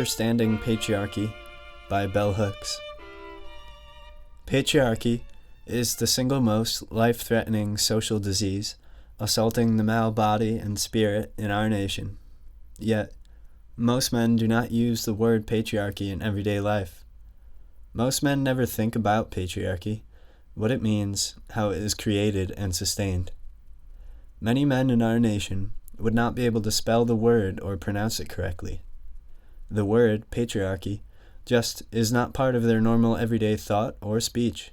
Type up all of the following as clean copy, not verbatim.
Understanding Patriarchy by Bell Hooks. Patriarchy is the single most life-threatening social disease assaulting the male body and spirit in our nation. Yet, most men do not use the word patriarchy in everyday life. Most men never think about patriarchy, what it means, how it is created and sustained. Many men in our nation would not be able to spell the word or pronounce it correctly. The word patriarchy just is not part of their normal everyday thought or speech.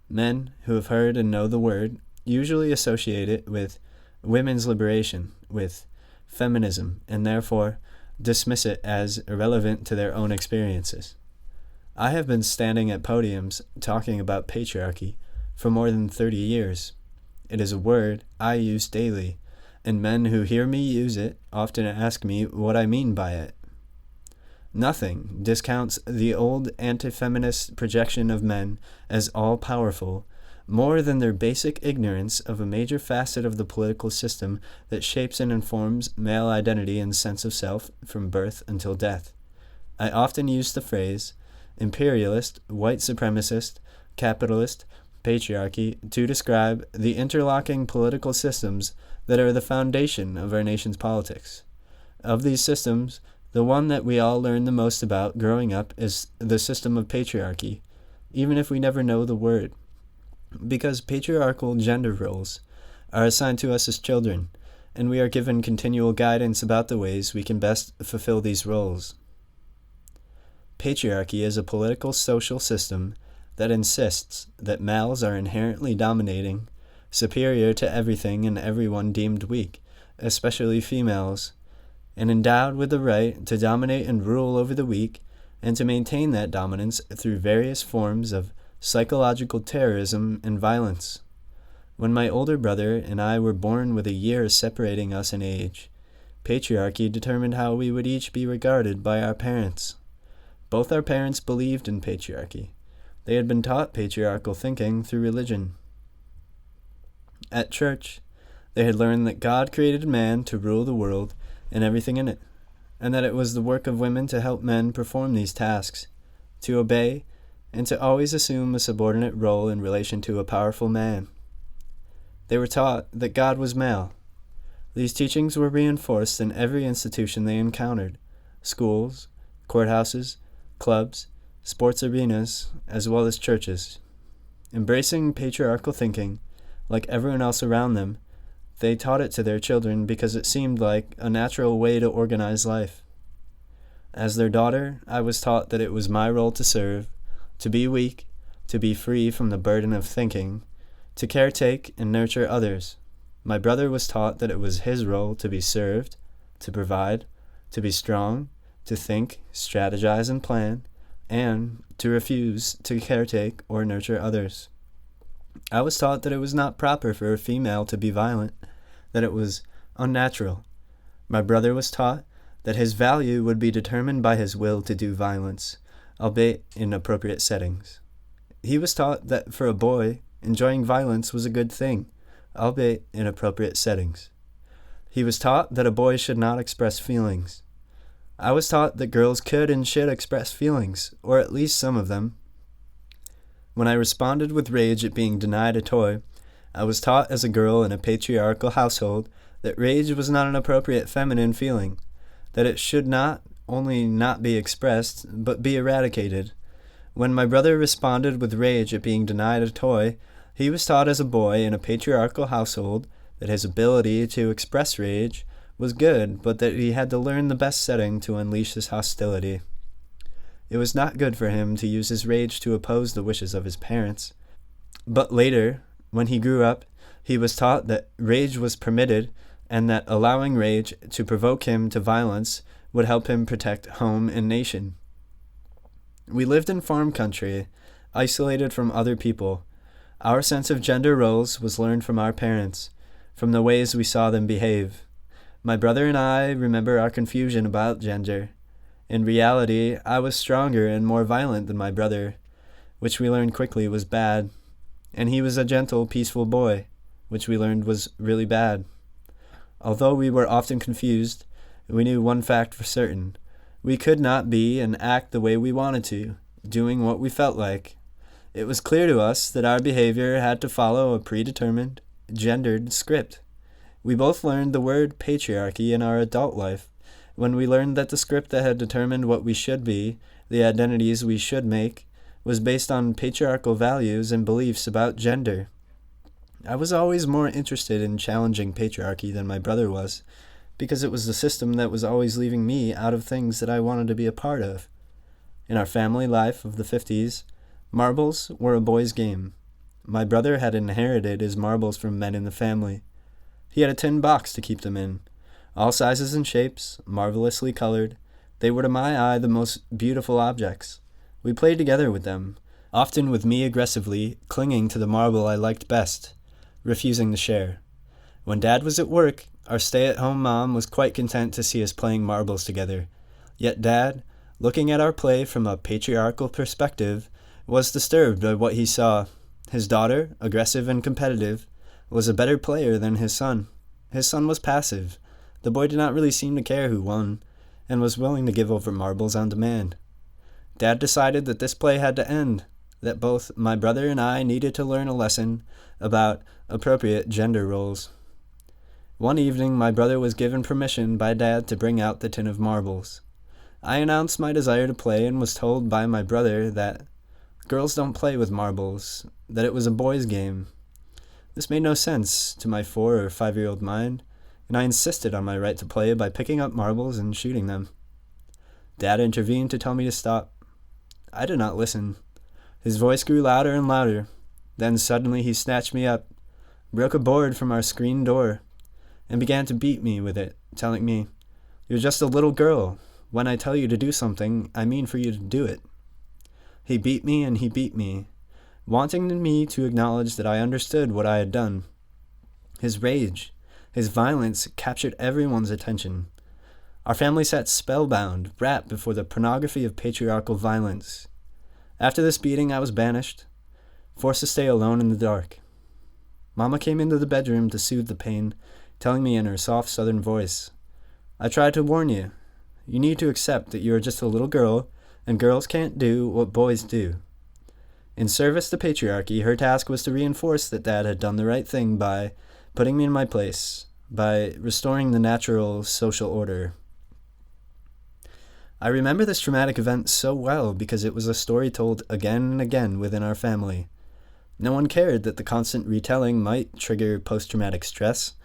Men who have heard and know the word usually associate it with women's liberation, with feminism, and therefore dismiss it as irrelevant to their own experiences. I have been standing at podiums talking about patriarchy for more than 30 years. It is a word I use daily, and men who hear me use it often ask me what I mean by it. Nothing discounts the old anti-feminist projection of men as all-powerful more than their basic ignorance of a major facet of the political system that shapes and informs male identity and sense of self from birth until death. I often use the phrase imperialist, white supremacist, capitalist, patriarchy to describe the interlocking political systems that are the foundation of our nation's politics. Of these systems, the one that we all learn the most about growing up is the system of patriarchy, even if we never know the word. Because patriarchal gender roles are assigned to us as children, and we are given continual guidance about the ways we can best fulfill these roles. Patriarchy is a political social system that insists that males are inherently dominating, superior to everything and everyone deemed weak, especially females, and endowed with the right to dominate and rule over the weak, and to maintain that dominance through various forms of psychological terrorism and violence. When my older brother and I were born with a year separating us in age, patriarchy determined how we would each be regarded by our parents. Both our parents believed in patriarchy. They had been taught patriarchal thinking through religion. At church, they had learned that God created man to rule the world and everything in it, and that it was the work of women to help men perform these tasks, to obey, and to always assume a subordinate role in relation to a powerful man. They were taught that God was male. These teachings were reinforced in every institution they encountered: schools, courthouses, clubs, sports arenas, as well as churches. Embracing patriarchal thinking, like everyone else around them, they taught it to their children because it seemed like a natural way to organize life. As their daughter, I was taught that it was my role to serve, to be weak, to be free from the burden of thinking, to caretake and nurture others. My brother was taught that it was his role to be served, to provide, to be strong, to think, strategize, and plan, and to refuse to caretake or nurture others. I was taught that it was not proper for a female to be violent, that it was unnatural. My brother was taught that his value would be determined by his will to do violence, albeit in appropriate settings. He was taught that for a boy, enjoying violence was a good thing, albeit in appropriate settings. He was taught that a boy should not express feelings. I was taught that girls could and should express feelings, or at least some of them. When I responded with rage at being denied a toy, I was taught as a girl in a patriarchal household that rage was not an appropriate feminine feeling, that it should not only not be expressed, but be eradicated. When my brother responded with rage at being denied a toy, he was taught as a boy in a patriarchal household that his ability to express rage was good, but that he had to learn the best setting to unleash his hostility. It was not good for him to use his rage to oppose the wishes of his parents. But later, when he grew up, he was taught that rage was permitted and that allowing rage to provoke him to violence would help him protect home and nation. We lived in farm country, isolated from other people. Our sense of gender roles was learned from our parents, from the ways we saw them behave. My brother and I remember our confusion about gender. In reality, I was stronger and more violent than my brother, which we learned quickly was bad, and he was a gentle, peaceful boy, which we learned was really bad. Although we were often confused, we knew one fact for certain. We could not be and act the way we wanted to, doing what we felt like. It was clear to us that our behavior had to follow a predetermined, gendered script. We both learned the word patriarchy in our adult life, when we learned that the script that had determined what we should be, the identities we should make, was based on patriarchal values and beliefs about gender. I was always more interested in challenging patriarchy than my brother was, because it was the system that was always leaving me out of things that I wanted to be a part of. In our family life of the 50s, marbles were a boy's game. My brother had inherited his marbles from men in the family. He had a tin box to keep them in. All sizes and shapes, marvelously colored, they were to my eye the most beautiful objects. We played together with them, often with me aggressively clinging to the marble I liked best, refusing to share. When Dad was at work, our stay-at-home mom was quite content to see us playing marbles together. Yet Dad, looking at our play from a patriarchal perspective, was disturbed by what he saw. His daughter, aggressive and competitive, was a better player than his son. His son was passive. The boy did not really seem to care who won, and was willing to give over marbles on demand. Dad decided that this play had to end, that both my brother and I needed to learn a lesson about appropriate gender roles. One evening, my brother was given permission by Dad to bring out the tin of marbles. I announced my desire to play and was told by my brother that girls don't play with marbles, that it was a boy's game. This made no sense to my 4 or 5-year-old mind, and I insisted on my right to play by picking up marbles and shooting them. Dad intervened to tell me to stop. I did not listen. His voice grew louder and louder. Then suddenly he snatched me up, broke a board from our screen door, and began to beat me with it, telling me, "You're just a little girl. When I tell you to do something, I mean for you to do it." He beat me and he beat me, wanting me to acknowledge that I understood what I had done. His rage, his violence captured everyone's attention. Our family sat spellbound, wrapped before the pornography of patriarchal violence. After this beating, I was banished, forced to stay alone in the dark. Mama came into the bedroom to soothe the pain, telling me in her soft southern voice, "I tried to warn you. You need to accept that you are just a little girl, and girls can't do what boys do." In service to patriarchy, her task was to reinforce that Dad had done the right thing by putting me in my place, by restoring the natural social order. I remember this traumatic event so well because it was a story told again and again within our family. No one cared that the constant retelling might trigger post-traumatic stress.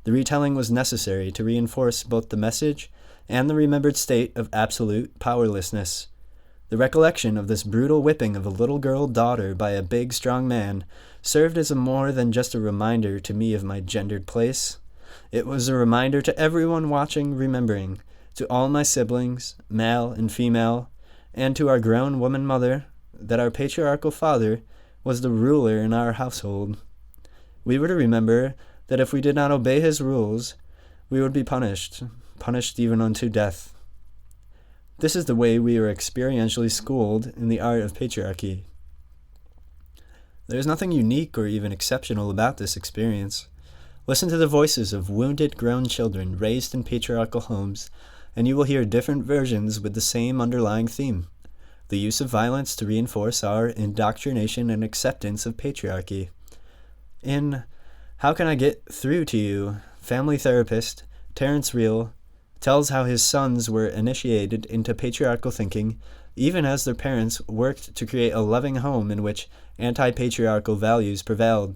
The retelling was necessary to reinforce both the message and the remembered state of absolute powerlessness. The recollection of this brutal whipping of a little girl daughter by a big, strong man served as a more than just a reminder to me of my gendered place. It was a reminder to everyone watching, remembering, to all my siblings, male and female, and to our grown woman mother, that our patriarchal father was the ruler in our household. We were to remember that if we did not obey his rules, we would be punished even unto death. This is the way we were experientially schooled in the art of patriarchy. There is nothing unique or even exceptional about this experience. Listen to the voices of wounded grown children raised in patriarchal homes, and you will hear different versions with the same underlying theme: the use of violence to reinforce our indoctrination and acceptance of patriarchy. In How Can I Get Through to You, family therapist Terrence Real tells how his sons were initiated into patriarchal thinking even as their parents worked to create a loving home in which anti-patriarchal values prevailed.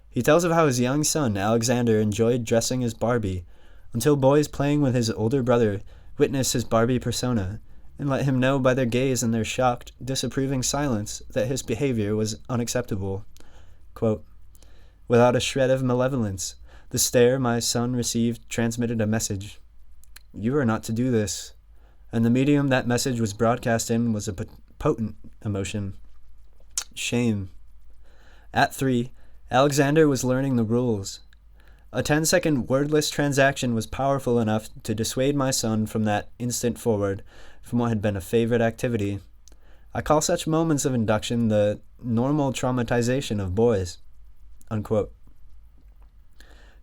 He tells of how his young son, Alexander, enjoyed dressing as Barbie, until boys playing with his older brother witnessed his Barbie persona, and let him know by their gaze and their shocked, disapproving silence that his behavior was unacceptable. Quote, "Without a shred of malevolence, the stare my son received transmitted a message. You are not to do this. And the medium that message was broadcast in was a potent emotion. Shame. At 3, Alexander was learning the rules. A 10-second wordless transaction was powerful enough to dissuade my son from that instant forward from what had been a favorite activity. I call such moments of induction the normal traumatization of boys." Unquote.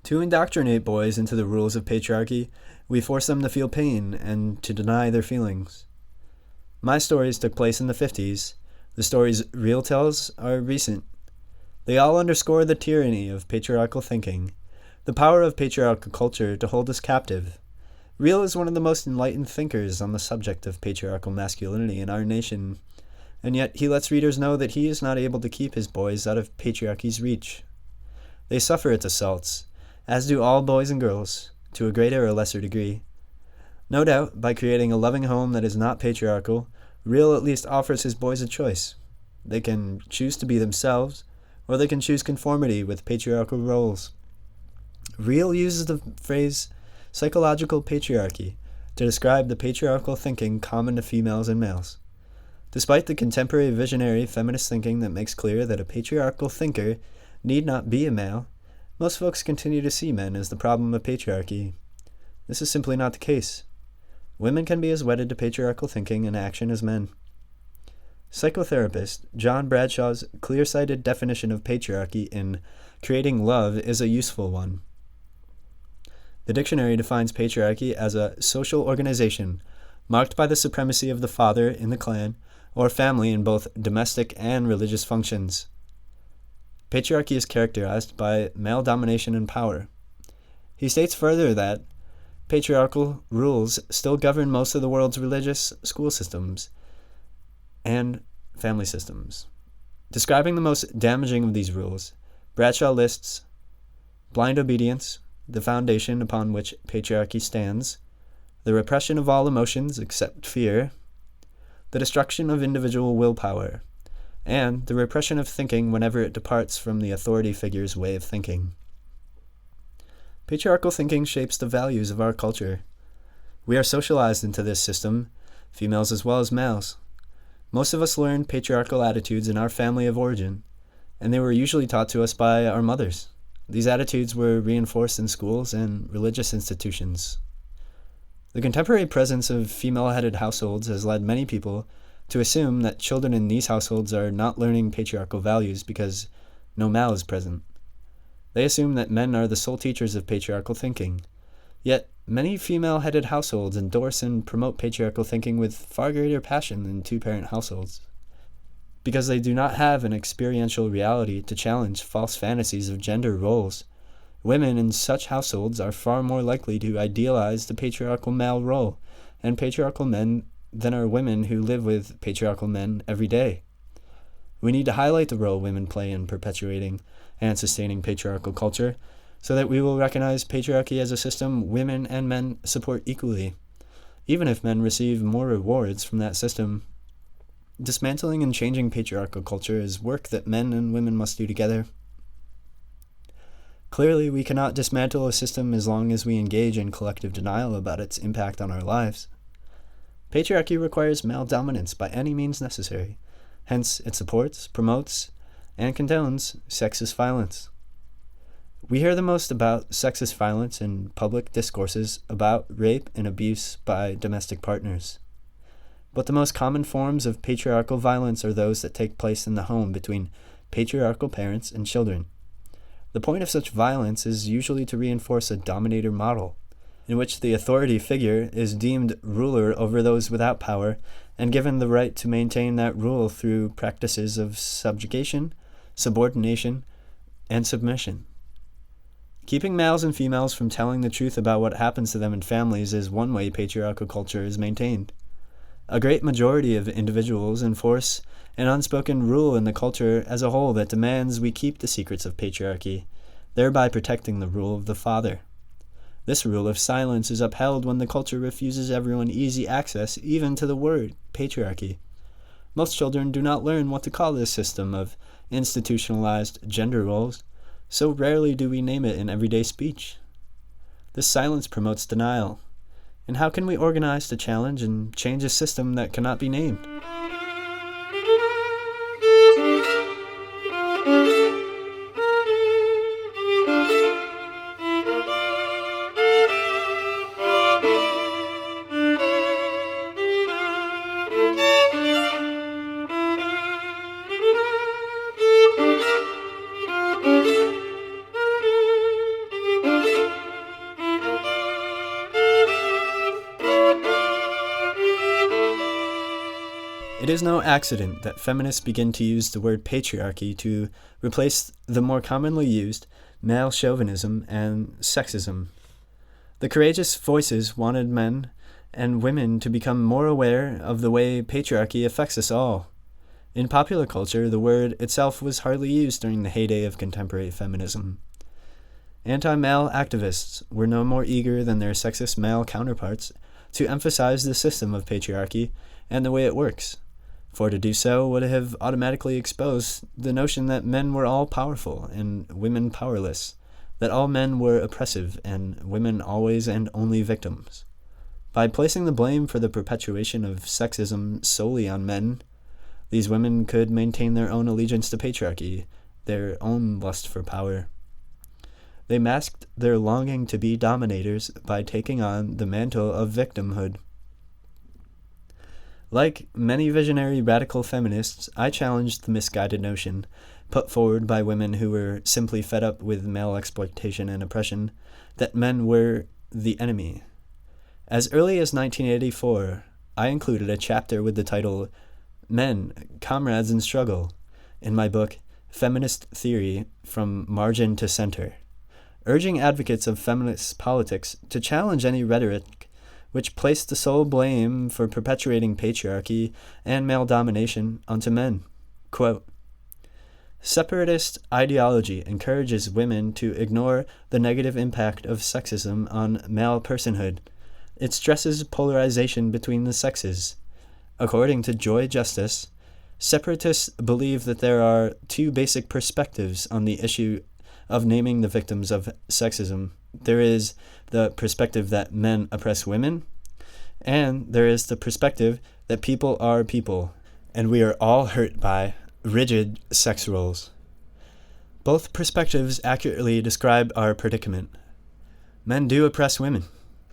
To indoctrinate boys into the rules of patriarchy, we force them to feel pain and to deny their feelings. My stories took place in the 50s. The stories Real tells are recent. They all underscore the tyranny of patriarchal thinking, the power of patriarchal culture to hold us captive. Real is one of the most enlightened thinkers on the subject of patriarchal masculinity in our nation, and yet he lets readers know that he is not able to keep his boys out of patriarchy's reach. They suffer its assaults, as do all boys and girls, to a greater or lesser degree. No doubt, by creating a loving home that is not patriarchal, Real at least offers his boys a choice. They can choose to be themselves, or they can choose conformity with patriarchal roles. Real uses the phrase psychological patriarchy to describe the patriarchal thinking common to females and males. Despite the contemporary visionary feminist thinking that makes clear that a patriarchal thinker need not be a male, most folks continue to see men as the problem of patriarchy. This is simply not the case. Women can be as wedded to patriarchal thinking and action as men. Psychotherapist John Bradshaw's clear-sighted definition of patriarchy in Creating Love is a useful one. The dictionary defines patriarchy as a social organization marked by the supremacy of the father in the clan or family in both domestic and religious functions. Patriarchy is characterized by male domination and power. He states further that patriarchal rules still govern most of the world's religious school systems and family systems. Describing the most damaging of these rules, Bradshaw lists blind obedience, the foundation upon which patriarchy stands, the repression of all emotions except fear, the destruction of individual willpower, and the repression of thinking whenever it departs from the authority figure's way of thinking. Patriarchal thinking shapes the values of our culture. We are socialized into this system, females as well as males. Most of us learned patriarchal attitudes in our family of origin, and they were usually taught to us by our mothers. These attitudes were reinforced in schools and religious institutions. The contemporary presence of female-headed households has led many people to assume that children in these households are not learning patriarchal values because no male is present. They assume that men are the sole teachers of patriarchal thinking. Yet, many female-headed households endorse and promote patriarchal thinking with far greater passion than two-parent households. Because they do not have an experiential reality to challenge false fantasies of gender roles, women in such households are far more likely to idealize the patriarchal male role and patriarchal men than are women who live with patriarchal men every day. We need to highlight the role women play in perpetuating and sustaining patriarchal culture so that we will recognize patriarchy as a system women and men support equally, even if men receive more rewards from that system. Dismantling and changing patriarchal culture is work that men and women must do together. Clearly, we cannot dismantle a system as long as we engage in collective denial about its impact on our lives. Patriarchy requires male dominance by any means necessary. Hence, it supports, promotes, and condones sexist violence. We hear the most about sexist violence in public discourses about rape and abuse by domestic partners. But the most common forms of patriarchal violence are those that take place in the home between patriarchal parents and children. The point of such violence is usually to reinforce a dominator model, in which the authority figure is deemed ruler over those without power and given the right to maintain that rule through practices of subjugation, subordination, and submission. Keeping males and females from telling the truth about what happens to them in families is one way patriarchal culture is maintained. A great majority of individuals enforce an unspoken rule in the culture as a whole that demands we keep the secrets of patriarchy, thereby protecting the rule of the father. This rule of silence is upheld when the culture refuses everyone easy access even to the word patriarchy. Most children do not learn what to call this system of institutionalized gender roles, so rarely do we name it in everyday speech. This silence promotes denial. And how can we organize to challenge and change a system that cannot be named? It is no accident that feminists begin to use the word patriarchy to replace the more commonly used male chauvinism and sexism. The courageous voices wanted men and women to become more aware of the way patriarchy affects us all. In popular culture, the word itself was hardly used during the heyday of contemporary feminism. Anti-male activists were no more eager than their sexist male counterparts to emphasize the system of patriarchy and the way it works, for to do so would have automatically exposed the notion that men were all powerful and women powerless, that all men were oppressive and women always and only victims. By placing the blame for the perpetuation of sexism solely on men, these women could maintain their own allegiance to patriarchy, their own lust for power. They masked their longing to be dominators by taking on the mantle of victimhood. Like many visionary radical feminists, I challenged the misguided notion put forward by women who were simply fed up with male exploitation and oppression that men were the enemy. As early as 1984, I included a chapter with the title Men, Comrades in Struggle in my book Feminist Theory from Margin to Center, urging advocates of feminist politics to challenge any rhetoric which placed the sole blame for perpetuating patriarchy and male domination onto men. Quote, "Separatist ideology encourages women to ignore the negative impact of sexism on male personhood. It stresses polarization between the sexes. According to Joy Justice, separatists believe that there are two basic perspectives on the issue of naming the victims of sexism. There is the perspective that men oppress women, and there is the perspective that people are people, and we are all hurt by rigid sex roles. Both perspectives accurately describe our predicament. Men do oppress women.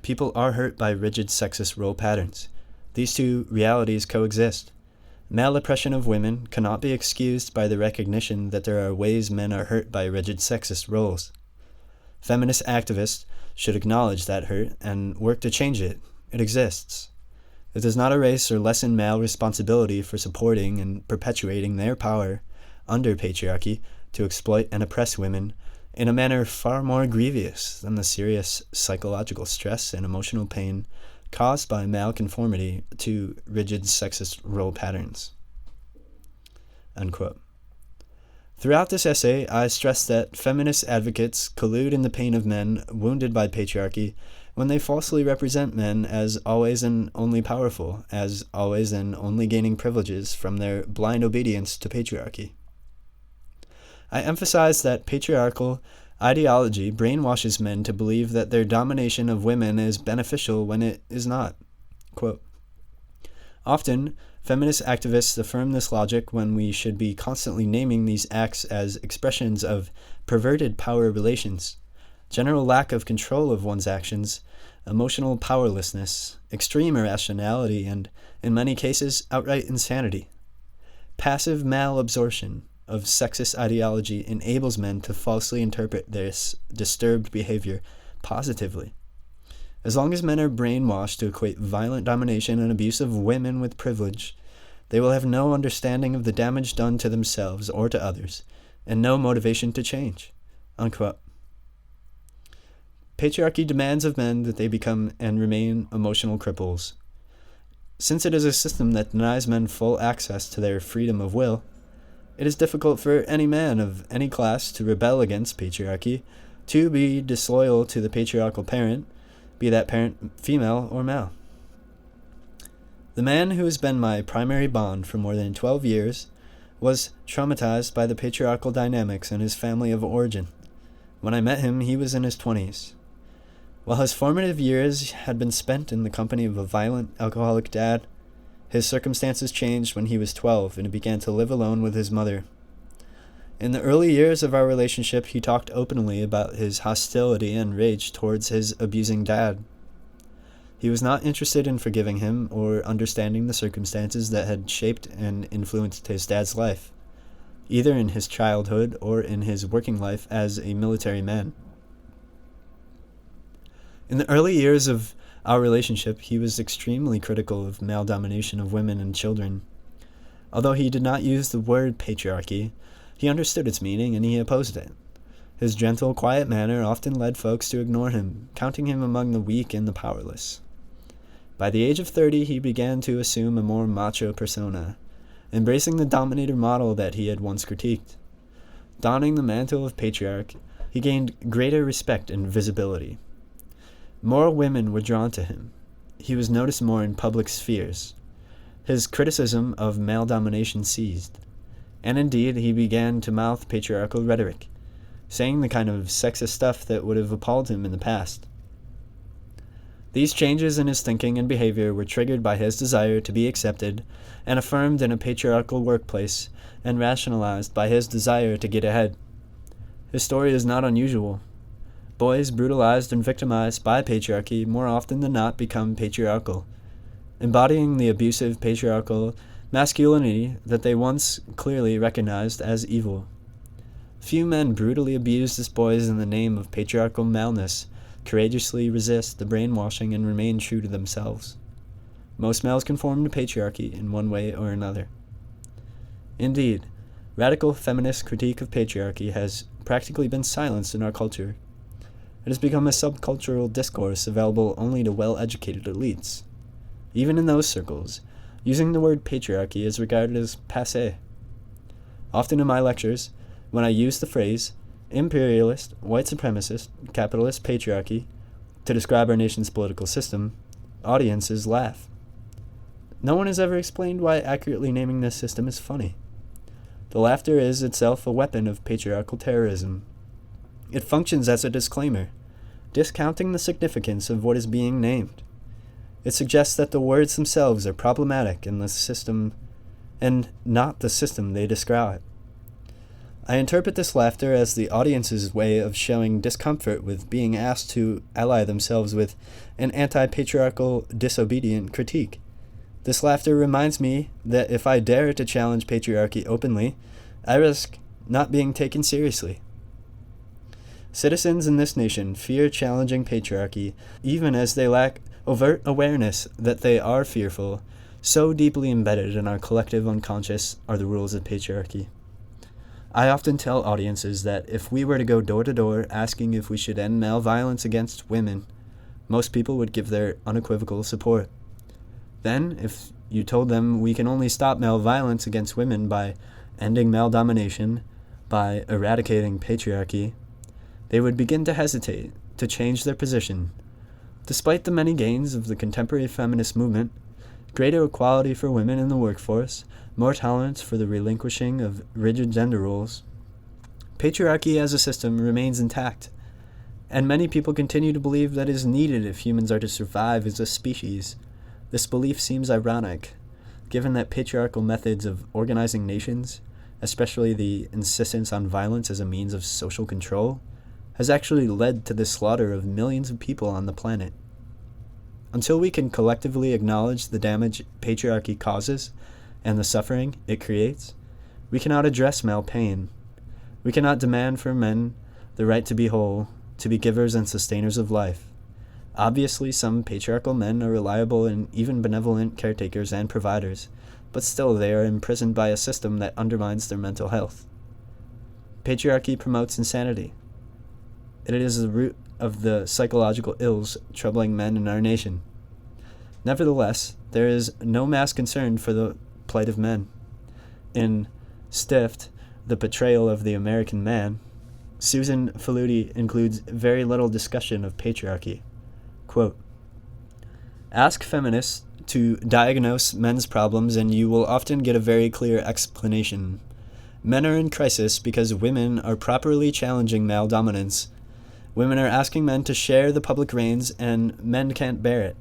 People are hurt by rigid sexist role patterns. These two realities coexist. Male oppression of women cannot be excused by the recognition that there are ways men are hurt by rigid sexist roles. Feminist activists should acknowledge that hurt and work to change it. It exists. It does not erase or lessen male responsibility for supporting and perpetuating their power under patriarchy to exploit and oppress women in a manner far more grievous than the serious psychological stress and emotional pain caused by malconformity to rigid sexist role patterns." Unquote. Throughout this essay, I stress that feminist advocates collude in the pain of men wounded by patriarchy when they falsely represent men as always and only powerful, as always and only gaining privileges from their blind obedience to patriarchy. I emphasize that patriarchal ideology brainwashes men to believe that their domination of women is beneficial when it is not. Quote, "Often, feminist activists affirm this logic when we should be constantly naming these acts as expressions of perverted power relations, general lack of control of one's actions, emotional powerlessness, extreme irrationality, and, in many cases, outright insanity. Passive malabsorption of sexist ideology enables men to falsely interpret this disturbed behavior positively. As long as men are brainwashed to equate violent domination and abuse of women with privilege, they will have no understanding of the damage done to themselves or to others, and no motivation to change." Unquote. Patriarchy demands of men that they become and remain emotional cripples. Since it is a system that denies men full access to their freedom of will, it is difficult for any man of any class to rebel against patriarchy, to be disloyal to the patriarchal parent, be that parent female or male. The man who has been my primary bond for more than 12 years was traumatized by the patriarchal dynamics in his family of origin. When I met him, he was in his 20s. While his formative years had been spent in the company of a violent, alcoholic dad, his circumstances changed when he was 12 and he began to live alone with his mother. In the early years of our relationship, he talked openly about his hostility and rage towards his abusing dad. He was not interested in forgiving him or understanding the circumstances that had shaped and influenced his dad's life, either in his childhood or in his working life as a military man. In the early years of our relationship, he was extremely critical of male domination of women and children. Although he did not use the word patriarchy, he understood its meaning and he opposed it. His gentle, quiet manner often led folks to ignore him, counting him among the weak and the powerless. By the age of 30, he began to assume a more macho persona, embracing the dominator model that he had once critiqued. Donning the mantle of patriarch, he gained greater respect and visibility. More women were drawn to him. He was noticed more in public spheres. His criticism of male domination ceased, and indeed he began to mouth patriarchal rhetoric, saying the kind of sexist stuff that would have appalled him in the past. These changes in his thinking and behavior were triggered by his desire to be accepted and affirmed in a patriarchal workplace, and rationalized by his desire to get ahead. His story is not unusual. Boys brutalized and victimized by patriarchy more often than not become patriarchal, embodying the abusive patriarchal masculinity that they once clearly recognized as evil. Few men brutally abused as boys in the name of patriarchal maleness courageously resist the brainwashing and remain true to themselves. Most males conform to patriarchy in one way or another. Indeed, radical feminist critique of patriarchy has practically been silenced in our culture. It has become a subcultural discourse available only to well-educated elites. Even in those circles, using the word patriarchy is regarded as passé. Often in my lectures, when I use the phrase imperialist, white supremacist, capitalist patriarchy to describe our nation's political system, audiences laugh. No one has ever explained why accurately naming this system is funny. The laughter is itself a weapon of patriarchal terrorism. It functions as a disclaimer, discounting the significance of what is being named. It suggests that the words themselves are problematic in the system and not the system they describe. I interpret this laughter as the audience's way of showing discomfort with being asked to ally themselves with an anti-patriarchal, disobedient critique. This laughter reminds me that if I dare to challenge patriarchy openly, I risk not being taken seriously. Citizens in this nation fear challenging patriarchy, even as they lack overt awareness that they are fearful. So deeply embedded in our collective unconscious are the rules of patriarchy. I often tell audiences that if we were to go door to door asking if we should end male violence against women, most people would give their unequivocal support. Then, if you told them we can only stop male violence against women by ending male domination, by eradicating patriarchy, they would begin to hesitate, to change their position. Despite the many gains of the contemporary feminist movement, greater equality for women in the workforce, more tolerance for the relinquishing of rigid gender roles, patriarchy as a system remains intact, and many people continue to believe that it is needed if humans are to survive as a species. This belief seems ironic, given that patriarchal methods of organizing nations, especially the insistence on violence as a means of social control, has actually led to the slaughter of millions of people on the planet. Until we can collectively acknowledge the damage patriarchy causes and the suffering it creates, we cannot address male pain. We cannot demand for men the right to be whole, to be givers and sustainers of life. Obviously, some patriarchal men are reliable and even benevolent caretakers and providers, but still they are imprisoned by a system that undermines their mental health. Patriarchy promotes insanity. It is the root of the psychological ills troubling men in our nation. Nevertheless, there is no mass concern for the plight of men. In Stift, The Betrayal of the American Man, Susan Faludi includes very little discussion of patriarchy. Quote, "Ask feminists to diagnose men's problems and you will often get a very clear explanation. Men are in crisis because women are properly challenging male dominance. Women are asking men to share the public reins and men can't bear it.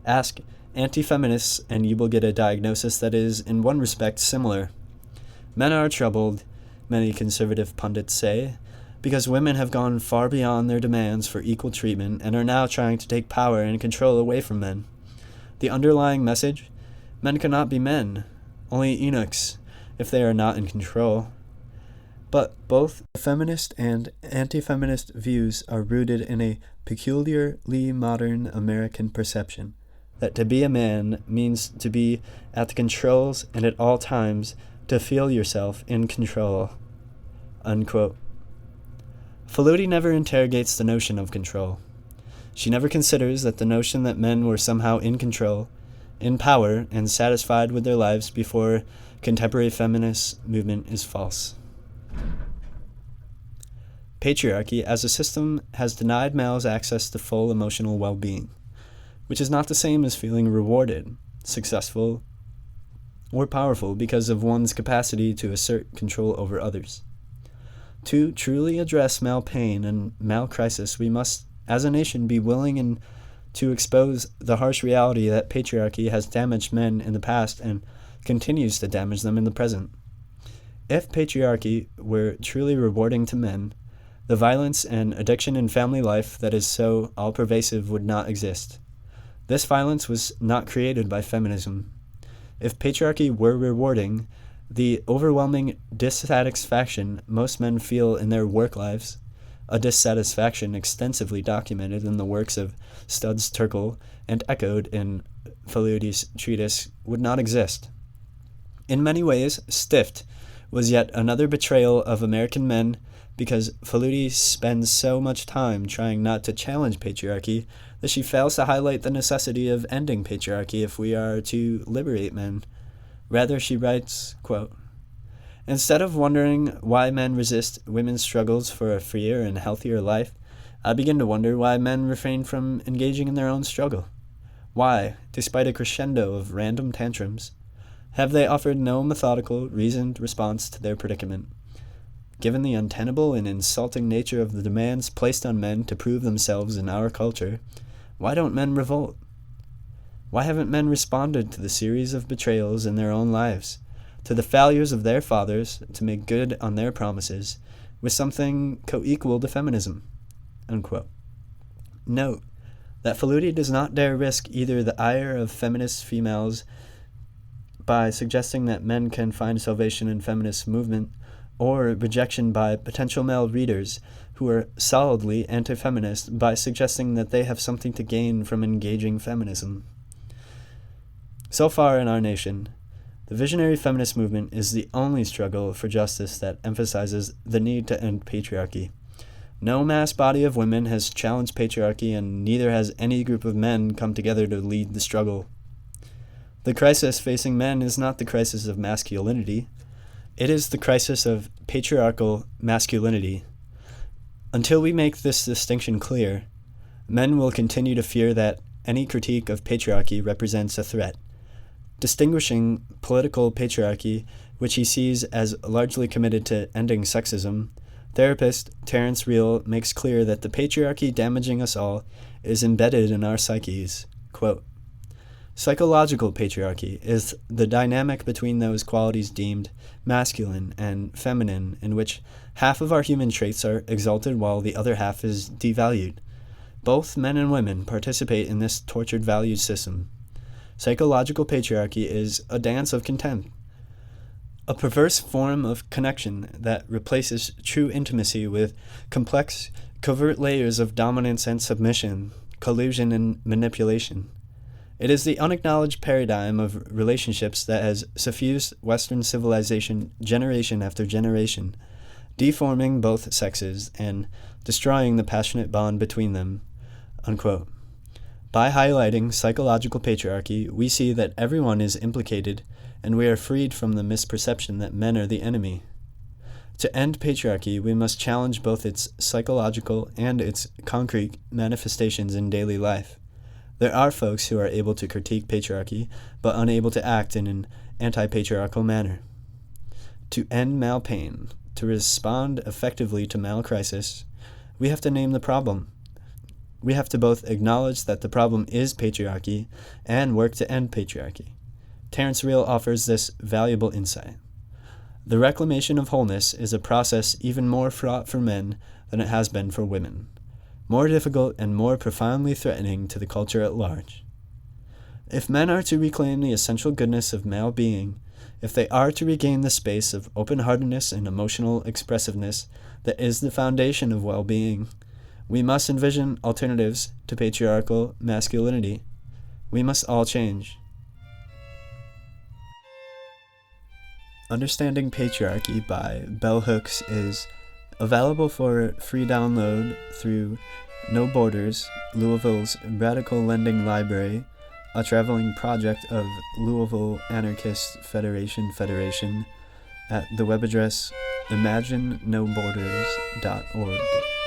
Ask anti-feminists and you will get a diagnosis that is, in one respect, similar. Men are troubled, many conservative pundits say, because women have gone far beyond their demands for equal treatment and are now trying to take power and control away from men. The underlying message? Men cannot be men, only eunuchs, if they are not in control. But both feminist and anti-feminist views are rooted in a peculiarly modern American perception that to be a man means to be at the controls and at all times to feel yourself in control." Unquote. Faludi never interrogates the notion of control. She never considers that the notion that men were somehow in control, in power, and satisfied with their lives before contemporary feminist movement is false. Patriarchy as a system has denied males access to full emotional well-being, which is not the same as feeling rewarded, successful, or powerful because of one's capacity to assert control over others. To truly address male pain and male crisis, we must, as a nation, be willing to expose the harsh reality that patriarchy has damaged men in the past and continues to damage them in the present. If patriarchy were truly rewarding to men, the violence and addiction in family life that is so all-pervasive would not exist. This violence was not created by feminism. If patriarchy were rewarding, the overwhelming dissatisfaction most men feel in their work lives, a dissatisfaction extensively documented in the works of Studs Terkel and echoed in Faludi's treatise, would not exist. In many ways, Stift was yet another betrayal of American men because Faludi spends so much time trying not to challenge patriarchy that she fails to highlight the necessity of ending patriarchy if we are to liberate men. Rather, she writes, quote, "Instead of wondering why men resist women's struggles for a freer and healthier life, I begin to wonder why men refrain from engaging in their own struggle. Why, despite a crescendo of random tantrums, have they offered no methodical, reasoned response to their predicament? Given the untenable and insulting nature of the demands placed on men to prove themselves in our culture, why don't men revolt? Why haven't men responded to the series of betrayals in their own lives, to the failures of their fathers to make good on their promises, with something co-equal to feminism?" Unquote. Note that Faludi does not dare risk either the ire of feminist females by suggesting that men can find salvation in feminist movement, or rejection by potential male readers who are solidly anti-feminist by suggesting that they have something to gain from engaging feminism. So far in our nation, the visionary feminist movement is the only struggle for justice that emphasizes the need to end patriarchy. No mass body of women has challenged patriarchy, and neither has any group of men come together to lead the struggle. The crisis facing men is not the crisis of masculinity. It is the crisis of patriarchal masculinity. Until we make this distinction clear, men will continue to fear that any critique of patriarchy represents a threat. Distinguishing political patriarchy, which he sees as largely committed to ending sexism, therapist Terence Real makes clear that the patriarchy damaging us all is embedded in our psyches. Quote, "Psychological patriarchy is the dynamic between those qualities deemed masculine and feminine in which half of our human traits are exalted while the other half is devalued. Both men and women participate in this tortured value system. Psychological patriarchy is a dance of contempt, a perverse form of connection that replaces true intimacy with complex, covert layers of dominance and submission, collusion and manipulation. It is the unacknowledged paradigm of relationships that has suffused Western civilization generation after generation, deforming both sexes and destroying the passionate bond between them." Unquote. By highlighting psychological patriarchy, we see that everyone is implicated, and we are freed from the misperception that men are the enemy. To end patriarchy, we must challenge both its psychological and its concrete manifestations in daily life. There are folks who are able to critique patriarchy, but unable to act in an anti-patriarchal manner. To end male pain, to respond effectively to male crisis, we have to name the problem. We have to both acknowledge that the problem is patriarchy and work to end patriarchy. Terence Real offers this valuable insight. The reclamation of wholeness is a process even more fraught for men than it has been for women, more difficult and more profoundly threatening to the culture at large. If men are to reclaim the essential goodness of male being, if they are to regain the space of open-heartedness and emotional expressiveness that is the foundation of well-being, we must envision alternatives to patriarchal masculinity. We must all change. Understanding Patriarchy by Bell Hooks is available for free download through No Borders, Louisville's radical lending library, a traveling project of Louisville Anarchist Federation at the web address imaginenoborders.org.